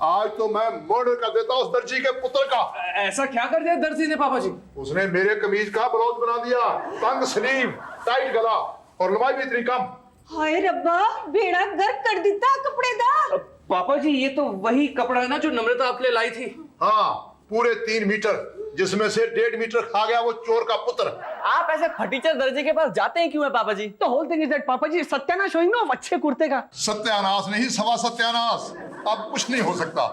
आज तो मैं मर्डर कर देता उस दर्जी के पुत्र का। ऐसा क्या कर दिया दर्जी ने पापा जी? उसने मेरे कमीज का ब्लाउज बना दिया, तंग स्लीव, टाइट गला और लंबाई भी इतनी कम। हाय रब्बा, बेड़ा गर्क कर दिता कपड़े दा। पापा जी ये तो वही कपड़ा है ना जो नम्रता आपके लिए लाई थी। हाँ, पूरे 3 मीटर, जिसमें से 1.5 मीटर खा गया वो चोर का पुत्र। आप ऐसे फटीचर दर्जे के पास जाते हैं क्यों है पापा जी? तो होल थिंग इज दैट पापा जी सत्यानाश होगा अच्छे कुर्ते का। सत्यानाश नहीं, सवा सत्यानाश। अब कुछ नहीं हो सकता।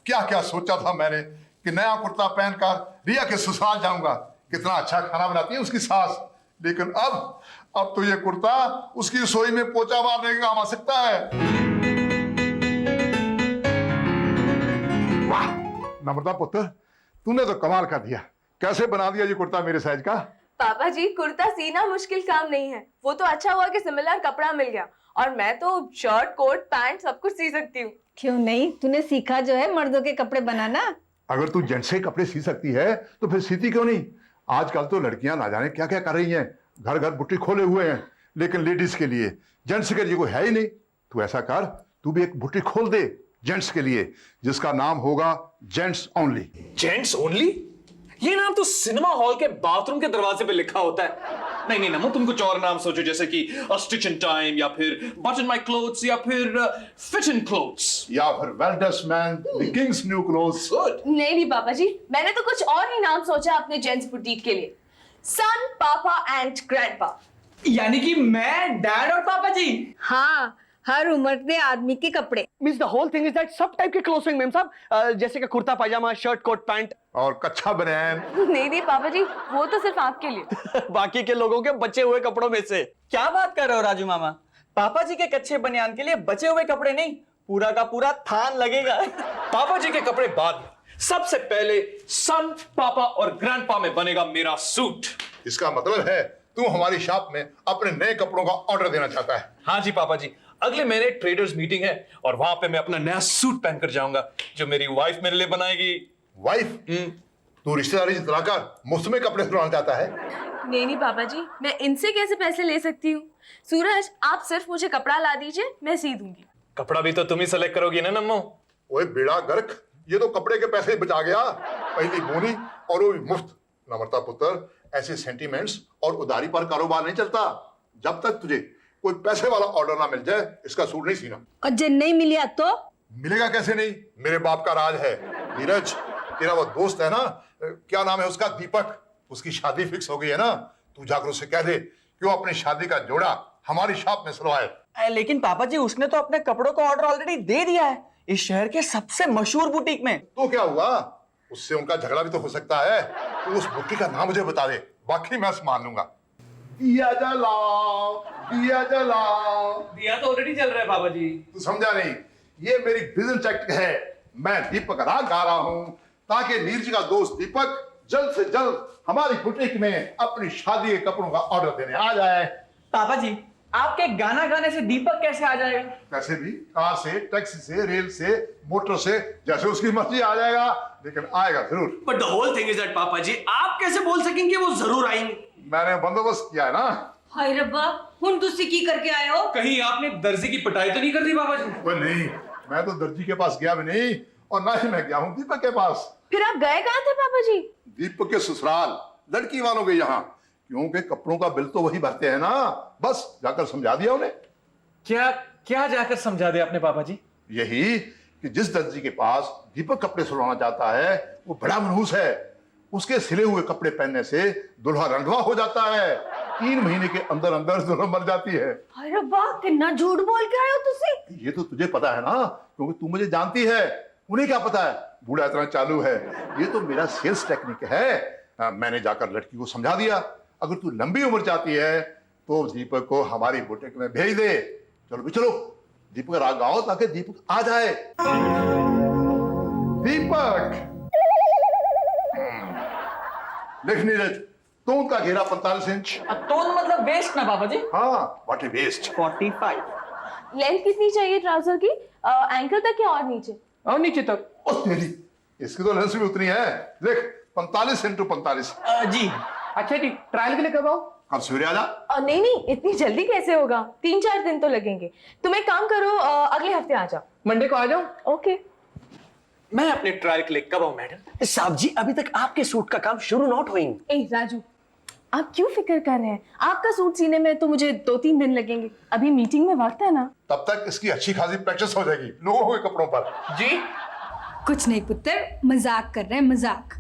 क्या क्या सोचा था मैंने कि नया कुर्ता पहनकर रिया के ससुराल जाऊंगा, कितना अच्छा खाना बनाती है उसकी सास। लेकिन अब तो ये कुर्ता उसकी रसोई में पोछा मारने का काम आ सकता है। वाह नम्रता पुत्र, तूने तो कमाल कर दिया। कैसे बना दिया ये कुर्ता मेरे साइज का? पापा जी कुर्ता सीना मुश्किल काम नहीं है, वो तो अच्छा हुआ कि सिमिलर कपड़ा मिल गया, और मैं तो शर्ट कोट पैंट सब कुछ सी सकती हूँ। क्यों नहीं, तूने सीखा जो है मर्दों के कपड़े बनाना। अगर तू जेंट्स के कपड़े सी सकती है तो फिर सीती क्यों नहीं? आजकल तो लड़कियां ना जाने क्या क्या कर रही हैं, घर घर बुटीक खोले हुए हैं, लेकिन लेडीज के लिए, जेंट्स के लिए कोई है ही नहीं। तू ऐसा कर, तू भी एक बुटीक खोल दे जेंट्स के लिए, जिसका नाम होगा जेंट्स ओनली। Gents only? ये नाम तो सिनेमा हॉल के बाथरूम के दरवाजे पे लिखा होता है। नहीं नहीं नमो, तुम कुछ और नाम सोचो, जैसे कि अ स्टिच इन टाइम, या फिर बटन माय क्लोथ्स, या फिर फिट इन क्लोथ्स, या फिर well dressed man, the Kings new clothes. Good. नहीं नहीं पापा जी, मैंने तो कुछ और ही नाम सोचा अपने जेंट्स बुटीक के लिए, सन, पापा एंड ग्रैंडपा। यानी कि मैं, डैड और पापा जी। हाँ, हर उम्र के आदमी के कपड़े। Means the whole thing is that सब टाइप के क्लोथिंग मैम साहब, जैसे कि kurta pyjama, shirt coat pant और कच्छा बनियान। नहीं नहीं पापा जी, वो तो सिर्फ आपके लिए। बाकी के लोगों के बचे हुए कपड़ों में से। क्या बात कर रहे हो राजू मामा? पापा जी के कच्चे बनियान के लिए बचे हुए कपड़े नहीं, पूरा का पूरा थान लगेगा। पापा जी के कपड़े बाद में, सबसे पहले सन, पापा और ग्रैंडपा में बनेगा मेरा सूट। इसका मतलब है तू हमारी शॉप में अपने नए कपड़ों का ऑर्डर देना चाहता है? हाँ जी पापा जी, अगले महीने ट्रेडर्स मीटिंग है और वहां पे मैं अपना नया सूट पहनकर जाऊंगा जो मेरी वाइफ मेरे लिए बनाएगी। वाइफ? तू रिश्तेदारी जितलाकर मुफ्त में कपड़े सिलवाना चाहता है? नहीं नहीं पापा जी, मैं इनसे कैसे पैसे ले सकती हूँ? सूरज, आप सिर्फ मुझे कपड़ा ला दीजिए, मैं सी दूंगी। कपड़ा भी तो तुम ही सेलेक्ट करोगी ना नम्मो? ओए बेड़ा गर्क, ये तो कपड़े के पैसे ही बचा गया, पहली बोनी और वो भी मुफ्त। नम्रता पुत्र, ऐसे सेंटीमेंट्स और उधारी पर कारोबार नहीं चलता। जब तक तुझे कोई पैसे वाला ऑर्डर ना मिल जाए, इसका सूट नहीं सीना। और जब नहीं मिलिया तो? मिलेगा कैसे नहीं, मेरे बाप का राज है। नीरज, तेरा वो दोस्त है ना, क्या नाम है उसका, दीपक, उसकी शादी फिक्स हो गई है ना, तू जाकर उसे कह दे कि वो अपनी शादी का जोड़ा हमारी शॉप में सिलवाए। लेकिन पापा जी उसने तो अपने कपड़ों का ऑर्डर ऑलरेडी दे दिया है, इस शहर के सबसे मशहूर बुटीक में। तो क्या हुआ, उससे उनका झगड़ा भी तो हो सकता है। तू उस बुटीक का नाम मुझे बता दे, बाकी मैं संभाल लूंगा। दिया जलाओ, दिया जलाओ। दिया तो ऑलरेडी चल रहा है पापा जी। तू समझा नहीं, ये मेरी बिजनेस टैक्टिक है। मैं दीपक राग गा रहा हूं ताकि नीरज का दोस्त दीपक जल्द से जल्द हमारी बुटीक में अपनी शादी के कपड़ों का ऑर्डर देने आ जाए। पापा जी आपके गाना गाने से दीपक कैसे आ जाएगा? कैसे भी, कार से, टैक्सी से, रेल से, मोटर से, जैसे उसकी मर्जी आ जाएगा, लेकिन आएगा जरूर। But the whole thing is that पापा जी, आप कैसे बोल सकेंगे वो जरूर आएंगे? मैंने बंदोबस्त किया है ना। हाय रब्बा, हुन तुसी की करके आए हो? कहीं आपने दर्जी की पिटाई तो नहीं कर दी पापा जी? वो नहीं, मैं तो दर्जी के पास गया भी नहीं, और ना ही मैं गया हूँ दीपक के पास। फिर आप गए कहाँ थे पापा जी? दीपक के ससुराल, लड़की वालों के यहाँ, क्योंकि कपड़ों का बिल तो वही भरते हैं ना। बस जाकर समझा दिया उन्हें। क्या क्या जाकर समझा दिया आपने पापा जी? यही कि जिस दर्जी के पास दीपक कपड़े सिलवाना चाहता है वो बड़ा मनहूस है। उसके सिले हुए कपड़े पहनने से दुल्हा रंधवा हो जाता है, 3 महीने के अंदर अंदर दुल्हन मर जाती है। हाय रब्बा, कितना झूठ बोल के आए हो तुसी। ये तो तुझे पता है ना, क्योंकि तू मुझे जानती है। उन्हें क्या पता है, बूढ़ा इतना चालू है। ये तो मेरा सेल्स टेक्निक है। मैंने जाकर लड़की को समझा दिया, अगर तू लंबी उम्र चाहती है तो दीपक को हमारी बुटीक में भेज दे। चलो भी चलो, दीपक राग गाओ ताकि दीपक आ जाए। दीपक, लिख नीरज, तोंद का घेरा 45 इंच। तो मतलब वेस्ट ना पापा जी? हाँ, व्हाट इज वेस्ट? 45। लेंथ कितनी चाहिए ट्राउजर की? एंकल तक या और नीचे? और नीचे तक। ओ तेरी, इसकी तो लेंस भी उतनी है। लिख 45 इंटू 45। जी अच्छा जी, ट्रायल के लिए कब आओ? कब सवेरे आ जा। नहीं नहीं, इतनी जल्दी कैसे होगा, 3-4 दिन तो लगेंगे। तुम एक काम करो, अगले हफ्ते आ जाओ। मंडे को आ जाओ। ओके। मैं अपने ट्रायल के लिए कब आऊं मैडम? साहब जी अभी तक आपके सूट का काम शुरू नॉट हुई। ए राजू, आप क्यों फिक्र कर रहे हैं? आपका सूट सीने में तो मुझे 2-3 दिन लगेंगे। अभी मीटिंग में वक्त है ना। तब तक इसकी अच्छी खासी प्रैक्टिस हो जाएगी लोगों के कपड़ों पर। जी कुछ नहीं पुत्र, मजाक कर रहे हैं, मजाक।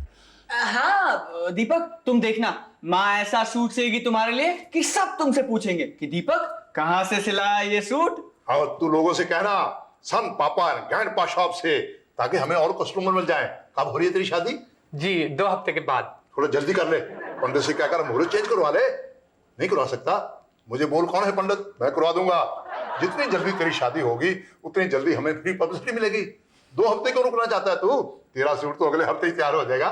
हाँ दीपक, तुम देखना माँ ऐसा सूट सिलेगी तुम्हारे लिए कि सब तुमसे पूछेंगे कि दीपक कहाँ से सिलाया ये सूट। और तू लोगों से कहना सन पापा ग्रैंड पा शॉप से, ताकि हमें और कस्टमर मिल जाए। कब हो रही है तेरी शादी? जी 2 हफ्ते के बाद। थोड़ा जल्दी कर ले, पंडित से कहकर मुहूर्त चेंज करवा ले। नहीं करवा सकता? मुझे बोल कौन है पंडित, मैं करवा दूंगा। जितनी जल्दी तेरी शादी होगी उतनी जल्दी हमें फ्री पब्लिसिटी मिलेगी। 2 हफ्ते क्यों रुकना चाहता है तू? तेरा सूट तो अगले हफ्ते ही तैयार हो जाएगा।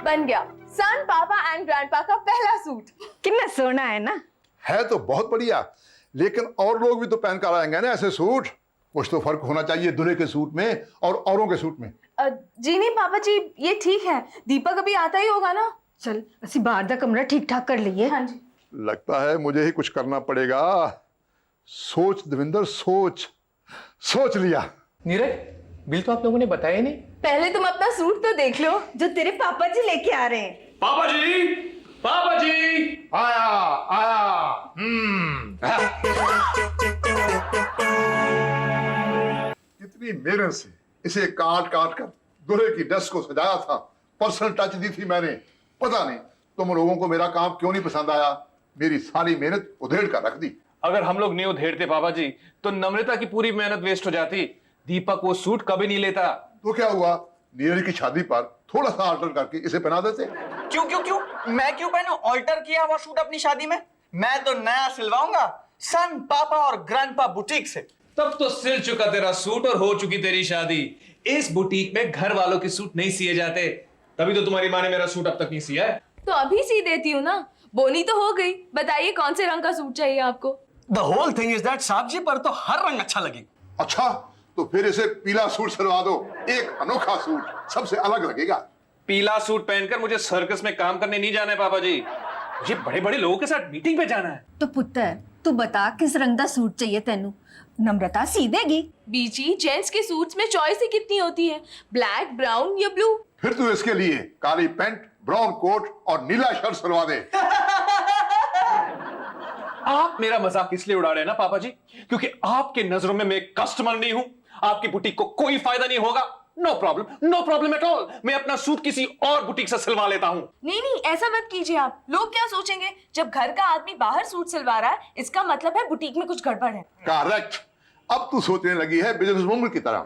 बन गया सन पापा एंड ग्रैंडपा का पहला सूट। कितना सोना है ना। है तो बहुत बढ़िया, लेकिन और लोग भी तो पहन कर आएंगे ना ऐसे सूट। कुछ तो फर्क होना चाहिए दूल्हे के सूट में और औरों के सूट में। जी नहीं पापा जी, ये ठीक है। दीपक अभी आता ही होगा ना। चल ਅਸੀਂ बाहर दा कमरा ठीक ठाक कर लिए। हाँ जी। लगता है मुझे ही कुछ करना पड़ेगा। सोच दविंदर, सोच। सोच लिया। नीरज, बिल तो आप लोगों ने बताया ही नहीं। पहले तुम अपना सूट तो देख लो जो तेरे पापा जी लेके आ रहे हैं। पापा जी, पापा जी। आया आया। कितनी मेहनत से इसे काट काट कर दूल्हे की ड्रेस को सजाया था। पर्सनल टच दी थी मैंने। पता नहीं तुम लोगों को मेरा काम क्यों नहीं पसंद आया। मेरी सारी मेहनत उधेड़ कर रख दी। अगर हम लोग नहीं उधेड़ते पापा जी तो नम्रता की पूरी मेहनत वेस्ट हो जाती। दीपक वो सूट कभी नहीं लेता। तो क्या हुआ, नीरज की शादी पर थोड़ा सा ऑल्टर करके इसे पहना देते। क्यों क्यों क्यों मैं क्यों पहनूं ऑल्टर किया हुआ सूट अपनी शादी में? मैं तो नया सिलवाऊंगा सन पापा और ग्रैंडपा बुटीक से। तब तो सिल चुका तेरा सूट और हो चुकी तेरी शादी। इस बुटीक में घर वालों के सूट नहीं सिए जाते। तभी तो तुम्हारी माँ ने मेरा सूट अब तक नहीं सिया है। तो अभी सी देती हूँ ना। बोनी तो हो गई। बताइए कौन से रंग का सूट चाहिए आपको? The whole thing is that साहब जी पर तो हर रंग अच्छा लगेगा। अच्छा तो फिर इसे पीला सूट सिलवा दो। एक अनोखा सूट, सबसे अलग लगेगा। पीला सूट पहनकर मुझे सर्कस में काम करने नहीं जाना है पापा जी। मुझे बड़े बड़े लोगों के साथ मीटिंग पे जाना है। तो पुत्र तू बता किस रंग दा सूट चाहिए तेनू? नम्रता सी देगी। बीजी, जेंट्स के सूट्स में चॉइस ही कितनी होती है, ब्लैक, ब्राउन या ब्लू। फिर तू इसके लिए काली पैंट, ब्राउन कोट और नीला शर्ट सिलवा दे। आप मेरा मजाक इसलिए उड़ा रहे हैं ना पापा जी, क्योंकि आपके नजरों में मैं कस्टमर नहीं हूं। आपकी बुटीक को कोई फायदा नहीं होगा। No problem at all. मैं अपना सूट किसी और बुटीक से सिलवा लेता हूं। नहीं नहीं, ऐसा मत कीजिए आप। लोग क्या सोचेंगे? जब घर का आदमी बाहर सूट सिलवा रहा है, इसका मतलब है बुटीक में कुछ गड़बड़ है। करेक्ट। अब तू सोचने लगी है बिजनेस वूमन की तरह।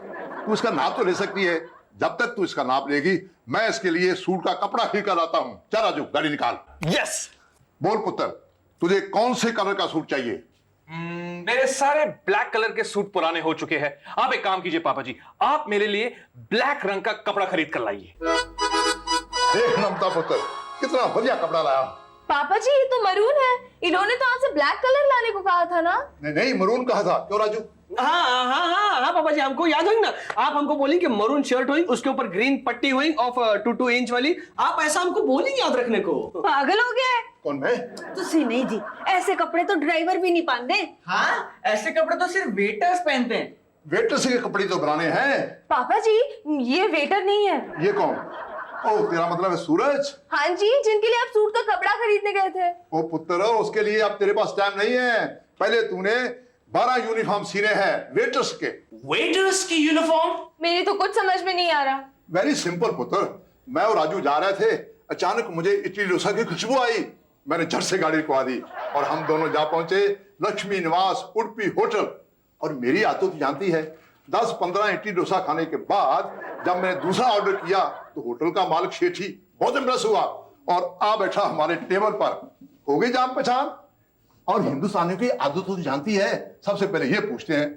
तू इसका नाप तो ले सकती है। जब तक तू इसका नाप लेगी मैं इसके लिए सूट का कपड़ा ही कर लाता हूं। चल राजू गाड़ी निकाल। यस। बोल पुत्र, तुझे कौन से कलर का सूट चाहिए? मेरे सारे ब्लैक कलर के सूट पुराने हो चुके हैं। आप एक काम कीजिए पापा जी, आप मेरे लिए ब्लैक रंग का कपड़ा खरीद कर लाइए। देख नमता पुत्र, कितना बढ़िया कपड़ा लाया। पापा जी ये तो मरून है। इन्होंने तो आपसे ब्लैक कलर लाने को कहा था ना। नहीं नहीं, मरून कहा था। क्यों राजू? हाँ पापा जी हमको याद होगी ना, आप हमको बोली कि मरून शर्ट हुई, उसके ऊपर ग्रीन पट्टी हुई ऑफ 2 इंच वाली। आप ऐसा हमको बोलेंगे याद रखने को। पागल हो गया है? कौन मैं? तुसी नहीं जी, ऐसे कपड़े तो ड्राइवर भी नहीं पाते। हाँ ऐसे कपड़े तो सिर्फ वेटर्स पहनते हैं। वेटर से के कपड़े तो बनाने हैं। पापा जी ये वेटर नहीं है। ये कौन? ओ तेरा मतलब है सूरज। हाँ जी, जिनके लिए आप सूट का कपड़ा खरीदने गए थे। ओ पुत्र, उसके लिए अब तेरे पास टाइम नहीं है। पहले तूने 12 यूनिफॉर्म सीने हैं वेटर्स के। वेटर्स की यूनिफॉर्म? मेरी तो कुछ समझ में नहीं आ रहा। वेरी सिंपल पुत्र। मैं और राजू जा रहे थे, अचानक मुझे इडली डोसा की खुशबू आई। मैंने झट से गाड़ी रुकवा दी और हम दोनों जा पहुंचे लक्ष्मी निवास उडुपी होटल। और मेरी आदत तो जानती है, 10-15 इडली डोसा खाने के बाद जब मैंने दूसरा ऑर्डर किया तो होटल का मालिक शेठी बहुत इम्प्रेस हुआ और आ बैठा हमारे टेबल पर। हो गई जान पहचान। और हिंदुस्तानियों की आदत तो जानती है, सबसे पहले ये पूछते हैं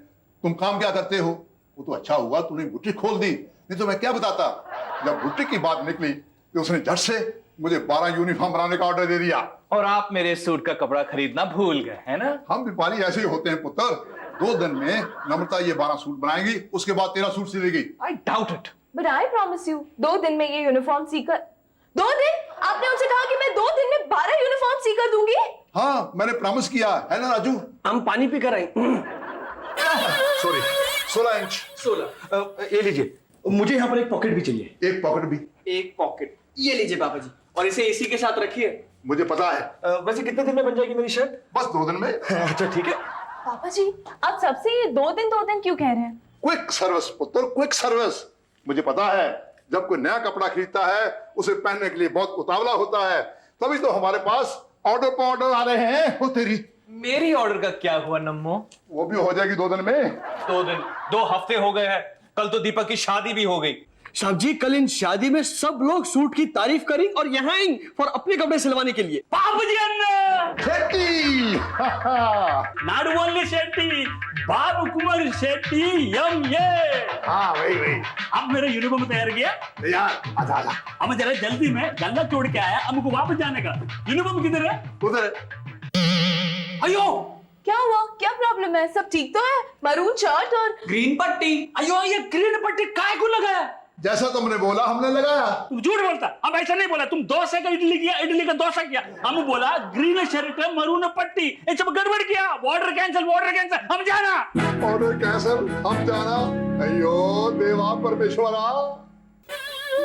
तुम काम क्या करते हो। वो तो अच्छा हुआ तूने बुटीक खोल दी, नहीं तो मैं क्या बताता। जब बुटीक की बात निकली तो उसने झट से मुझे 12 यूनिफॉर्म बनाने का ऑर्डर दे दिया। और आप मेरे सूट का कपड़ा खरीदना भूल गए है ना? हम व्यापारी ऐसे ही होते हैं पुत्र। 2 दिन में नम्रता ये 12 सूट बनाएगी, उसके बाद 13 सूट सिलेगी। I doubt it. But I promise you 2 दिन में ये यूनिफॉर्म सीकर। 2 दिन? आपने उनसे कहा कि मैं 2 दिन में 12 यूनिफॉर्म सीकर दूंगी। हाँ मैंने प्रॉमिस किया है ना राजू? हम पानी पी कर आए। Sorry 16 inch. 16। ये लीजिए, मुझे यहाँ पर एक पॉकेट भी चाहिए। एक पॉकेट भी। एक पॉकेट ये लीजिए पापा जी, और इसे एसी के साथ रखिए। मुझे पता है। वैसे कितने दिन में बन जाएगी मेरी शर्ट? बस 2 दिन में। अच्छा ठीक है। पापा जी आप सबसे ये 2 दिन क्यों कह रहे हैं? क्विक सर्विस पुत्र, क्विक सर्विस। मुझे पता है जब कोई नया कपड़ा खरीदता है उसे पहनने के लिए बहुत उतावला होता है, तभी तो हमारे पास ऑर्डर पर ऑर्डर आ रहे हैं। हो तेरी, मेरी ऑर्डर का क्या हुआ नम्मो? वो भी हो जाएगी 2 दिन में। 2 दिन, 2 हफ्ते हो गए हैं। कल तो दीपक की शादी भी हो गई। साहब जी कल इन शादी में सब लोग सूट की तारीफ करी और यहाँ आई फॉर अपने कपड़े सिलवाने के लिए। बाबूजी अन्ना शेट्टी। नाडु ओनली शेट्टी, बाबू कुमार शेट्टी यम ये। हाँ वही। अब मेरा यूनिफॉर्म तैयार किया यार आजा आजा। अब जरा जल्दी में गल्ला छोड़ के आया, हमको वापस जाने का। यूनिफॉर्म किधर है? उधर। अयो क्या हुआ? क्या प्रॉब्लम है? सब ठीक तो है? मरून शर्ट और ग्रीन पट्टी। अयो ये ग्रीन पट्टी काय को लगाया? जैसा तुमने बोला हमने लगाया। तुम झूठ बोलता। अब ऐसा नहीं बोला, तुम डोसा का इडली किया, इडली का डोसा किया। हम बोला ग्रीन शर्ट है मरून पट्टी, ये सब गड़बड़ किया। ऑर्डर कैंसिल, हम जाना। ऑर्डर कैंसिल, हम जाना। अयो देवा परमेश्वरा।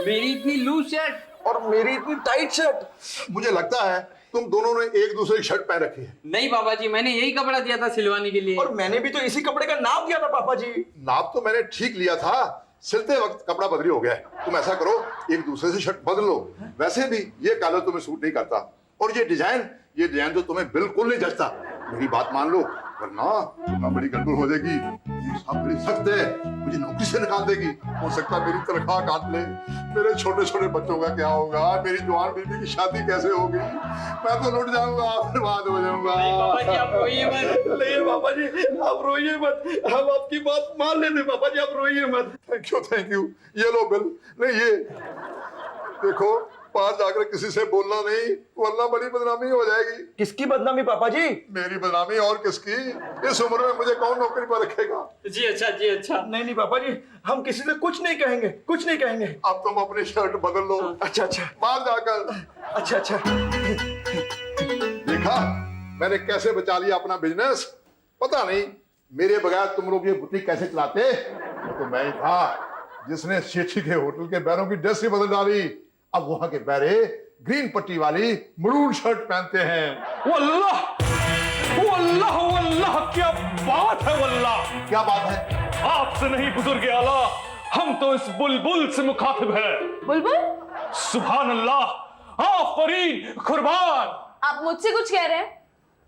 मेरी इतनी लूज शर्ट और मेरी इतनी टाइट शर्ट। मुझे लगता है तुम दोनों ने एक दूसरे की शर्ट पहन रखी है। नहीं पापा जी, मैंने यही कपड़ा दिया था सिलवाने के लिए। और मैंने भी तो इसी कपड़े का नाप दिया था पापा जी। नाप तो मैंने ठीक लिया था, सिलते वक्त कपड़ा बदली हो गया है। तुम ऐसा करो एक दूसरे से शर्ट बदल लो। वैसे भी ये कलर तुम्हें सूट नहीं करता, और ये डिजाइन तो तुम्हें बिल्कुल नहीं जचता। मेरी बात मान लो, वरना बड़ी गड़बड़ हो जाएगी। ये साहब बड़ी सख्त है, मुझे नौकरी से निकाल देगी। हो सकता है मेरी तनख्वाह काट ले। मेरे छोटे छोटे बच्चों का क्या होगा? मेरी जवान बीवी की शादी कैसे होगी? मैं तो लुट जाऊंगा, बर्बाद हो जाऊंगा। पापा जी आप रोइए मत। नहीं पापा जी आप रोइए मत, हम आपकी बात मान लेते। पापा जी आप रोइए मत। Thank you. ये लो बिल। नहीं ये देखो, पास जाकर किसी से बोलना नहीं, वरना बड़ी बदनामी हो जाएगी। किसकी बदनामी पापा जी? मेरी बदनामी और किसकी? इस उम्र में मुझे कौन नौकरी पर रखेगा? जी अच्छा, जी अच्छा। नहीं पापा जी, हम किसी से कुछ नहीं कहेंगे, कुछ नहीं कहेंगे। अब तुम अपनी शर्ट बदल लो। अच्छा अच्छा। बाहर जाकर। अच्छा। देखा मैंने कैसे बचा लिया अपना बिजनेस। पता नहीं मेरे बगैर तुम लोग ये बुटीक कैसे चलाते। तो मैं ही था जिसने शेठी के होटल के बैरों की ड्रेस ही बदल डाली। अब वहां के बैरे ग्रीन पट्टी वाली मरून शर्ट पहनते हैं। वल्लाह वल्लाह वल्लाह, क्या बात है वल्लाह। क्या बात है? आपसे नहीं बुजुर्ग आला, हम तो इस बुलबुल से मुखातिब है। बुलबुल? सुभान अल्लाह, आफरीन, कुर्बान। आप मुझसे कुछ कह रहे हैं?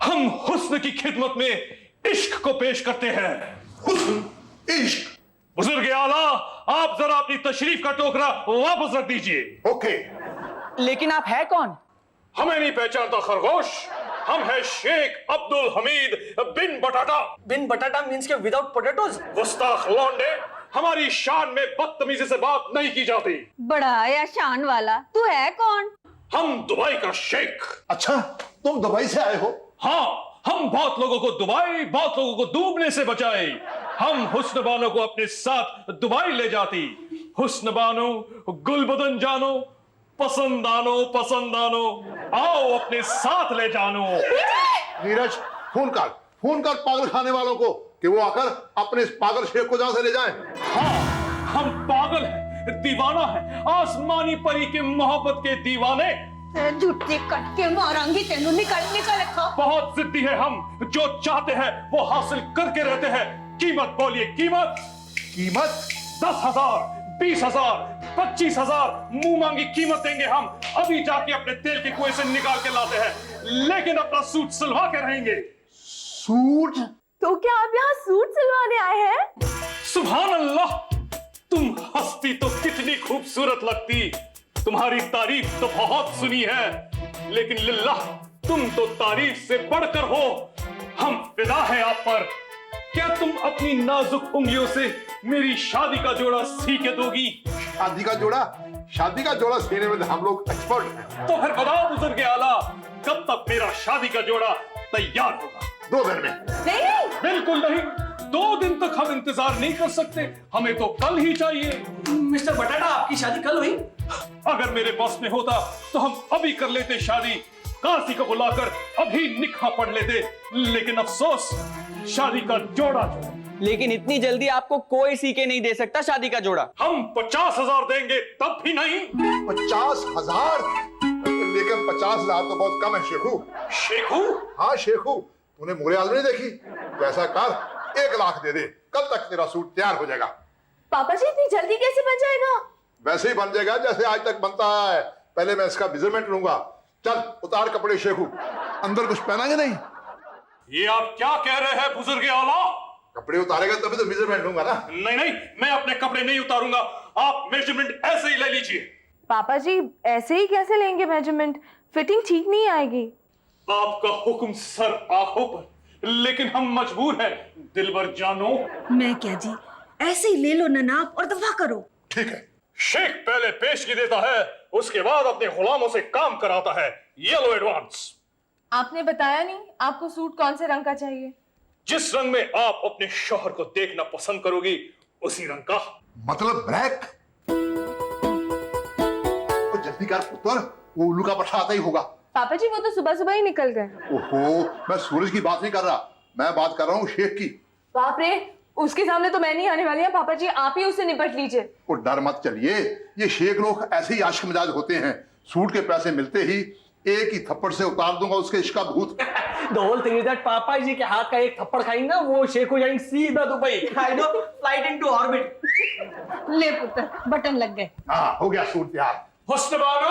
हम हुस्न की खिदमत में इश्क को पेश करते हैं। हुस्न, इश्क। बुजुर्ग आला, आप जरा अपनी तशरीफ का टोकरा वापस रख दीजिए। ओके। लेकिन आप है कौन? हमें नहीं पहचानता खरगोश। हम हैं शेख अब्दुल हमीद बिन बटाटा। बिन बटाटा मींस के विदाउट पोटैटोज। गुस्ताख लौंडे, हमारी शान में बदतमीजी से बात नहीं की जाती। बड़ा या शान वाला, तू है कौन? हम दुबई का शेख। अच्छा तुम दुबई से आए हो? हाँ, हम बहुत लोगों को दुबई, बहुत लोगों को डूबने से बचाए। हम हुस्नबानो को अपने साथ दुबई ले जाती। हुस्नबानो, गुलबदन जानो, पसंद आनो, आओ अपने साथ ले जानो। नीरज फोन कर पागल खाने वालों को कि वो आकर अपने इस पागल शेख को जहां से ले जाएं। हाँ, हम पागल हैं, दीवाना है, आसमानी परी के मोहब्बत के दीवाने। झूठे कट के मारांगी तेनू। निकल बहुत जिद्दी है हम, जो चाहते हैं वो हासिल करके रहते हैं। कीमत बोलिए, कीमत। 10,000, 20,000, 25,000 मुंह मांगी कीमत देंगे हम। अभी जाके अपने तेल के कुएं से निकाल के लाते हैं, लेकिन अपना सूट सिलवा के रहेंगे। सूट? तो क्या आप यहाँ सूट सिलवाने आए हैं? सुभान अल्लाह, तुम हंसती तो कितनी खूबसूरत लगती। तुम्हारी तारीफ तो बहुत सुनी है, लेकिन लिल्लाह तुम तो तारीफ से बढ़कर हो। हम फिदा हैं आप पर। क्या तुम अपनी नाजुक उंगलियों से मेरी शादी का जोड़ा सी के दोगी? शादी का जोड़ा सीने में हम लोग एक्सपर्ट हैं। तो फिर बताओ बुजुर्ग आला, कब तक मेरा शादी का जोड़ा तैयार होगा? 2 दिन में। नहीं बिल्कुल नहीं, 2 दिन तक हम इंतजार नहीं कर सकते। हमें तो कल ही चाहिए। मिस्टर बटाटा आपकी शादी कल हुई? अगर मेरे बॉस में होता तो हम अभी कर लेते शादी, काजी को बुलाकर अभी निकाह पढ़ लेते। लेकिन अफसोस, शादी का जोड़ा लेकिन इतनी जल्दी आपको कोई सी के नहीं दे सकता शादी का जोड़ा। हम 50,000 देंगे तब भी नहीं। 50,000? लेकिन 50,000 तो बहुत कम है शेखू। शेखू? हाँ शेखू, तूने मुगले आजम नहीं देखी? तो ऐसा कर, 1 लाख दे दे, कल तक तेरा सूट तैयार हो जाएगा। पापा जी इतनी जल्दी कैसे बन जाएगा? वैसे ही बन जाएगा जैसे आज तक बनता है। पहले मैं इसका मेजरमेंट लूंगा। चल उतार कपड़े शेखू, अंदर कुछ पहना कि नहीं? ये आप क्या कह रहे हैं बुजुर्ग आला? कपड़े उतारेगा तभी तो मेजरमेंट लूंगा ना। नहीं नहीं, मैं अपने कपड़े नहीं उतारूंगा, आप मेजरमेंट ऐसे ही ले लीजिए। पापा जी ऐसे ही कैसे लेंगे मेजरमेंट? फिटिंग ठीक नहीं आएगी। आपका हुक्म सर आंखों पर, लेकिन हम मजबूर हैं दिलबर जानो। मैं क्या जी, ऐसे ही ले लो ना नाप और दफा करो। ठीक है। शेख पहले पेशगी देता है, उसके बाद अपने गुलामों से काम कराता है। ये लो एडवांस। आपने बताया नहीं आपको सूट कौन से रंग का चाहिए? जिस रंग में आप अपने शौहर को देखना पसंद करोगी उसी रंग का। मतलब ब्लैक? तो जल्दी कर पुत्र, वो उल्लू का पट्टा आता ही होगा। पापा जी वो तो सुबह सुबह ही निकल गए। ओहो, मैं सूरज की बात नहीं कर रहा, मैं बात कर रहा हूँ शेख की। बाप रे, उसके सामने तो मैं नहीं आने वाली है। पापा जी आप ही उससे निपट लीजिए। वो डर मत चलिए, ये शेख लोग ऐसे ही आशिक मिजाज होते हैं। सूट के पैसे मिलते ही एक ही थप्पड़ से उतार दूंगा उसके इश्क का भूत। The whole thing is that पापा जी के हाथ का एक थप्पड़ खाएंगे ना, वो शेख हो जाएंगे सीधा Dubai. I know, flight into orbit। ले पुत्र, बटन लग गए। हाँ हो गया सूट तैयार। Husn Bano!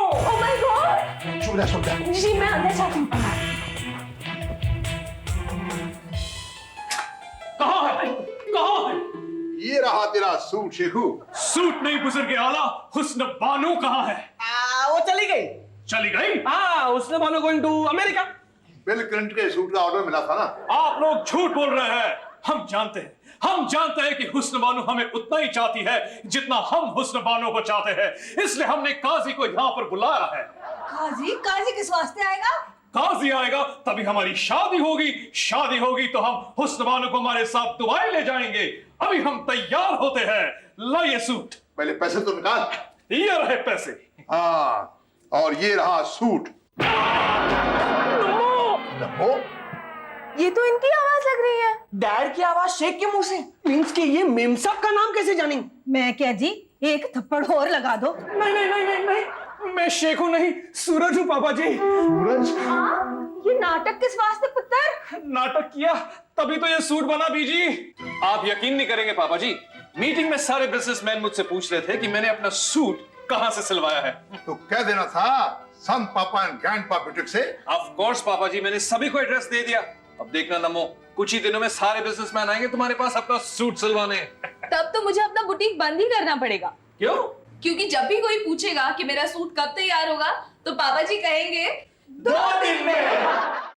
Oh my god! शुभ जा। जी मैं अंदर जाती हूँ। कहाँ है? कहाँ है? ये रहा तेरा सूट शेखू। सूट नहीं बुजुर्ग आला, हुस्न बानो कहाँ है? वो चली गई। चली गई? हाँ, उसने बोलो going to America. Bill Clinton के सूट का ऑर्डर मिला था ना। आप लोग झूठ बोल रहे हैं। हम जानते हैं कि हुस्न बानो हमें उतना ही चाहती है जितना हम हुस्न बानो को चाहते हैं। इसलिए हमने काजी को यहाँ पर बुलाया है। काजी किस वास्ते आएगा? काजी आएगा तभी हमारी शादी होगी। शादी होगी तो हम हुस्न बानो को हमारे साथ दुबई ले जाएंगे। अभी हम तैयार होते हैं। लाइए सूट। पहले पैसे तो निकाल। ये रहे पैसे। हाँ, और ये रहा सूट। नमो। ये तो इनकी आवाज लग रही है। डैड की आवाज शेख के मुंह से। मींस कि ये मेम साहब का नाम कैसे जानी? मैं क्या जी, एक थप्पड़ और लगा दो। नहीं नहीं नहीं नहीं नहीं, मैं शेखू नहीं, सूरज हूँ पापा जी। सूरज? ये नाटक किस वास्ते पुत्र? नाटक किया तभी तो ये सूट बना बीजी। आप यकीन नहीं करेंगे पापा जी, मीटिंग में सारे बिजनेसमैन मुझसे पूछ रहे थे कि मैंने अपना सूट कहां से सिलवाया है। तो कह देना था सन पापा एंड ग्रैंडपा बुटीक से। ऑफ कोर्स पापा जी, मैंने सभी को एड्रेस दे दिया। अब देखना नमो, कुछ ही दिनों में सारे बिजनेसमैन आएंगे तुम्हारे पास अपना सूट सिलवाने। तब तो मुझे अपना बुटीक बंद ही करना पड़ेगा। क्यों? क्योंकि जब भी कोई पूछेगा कि मेरा सूट कब तैयार होगा तो पापा जी कहेंगे 2 दिन में।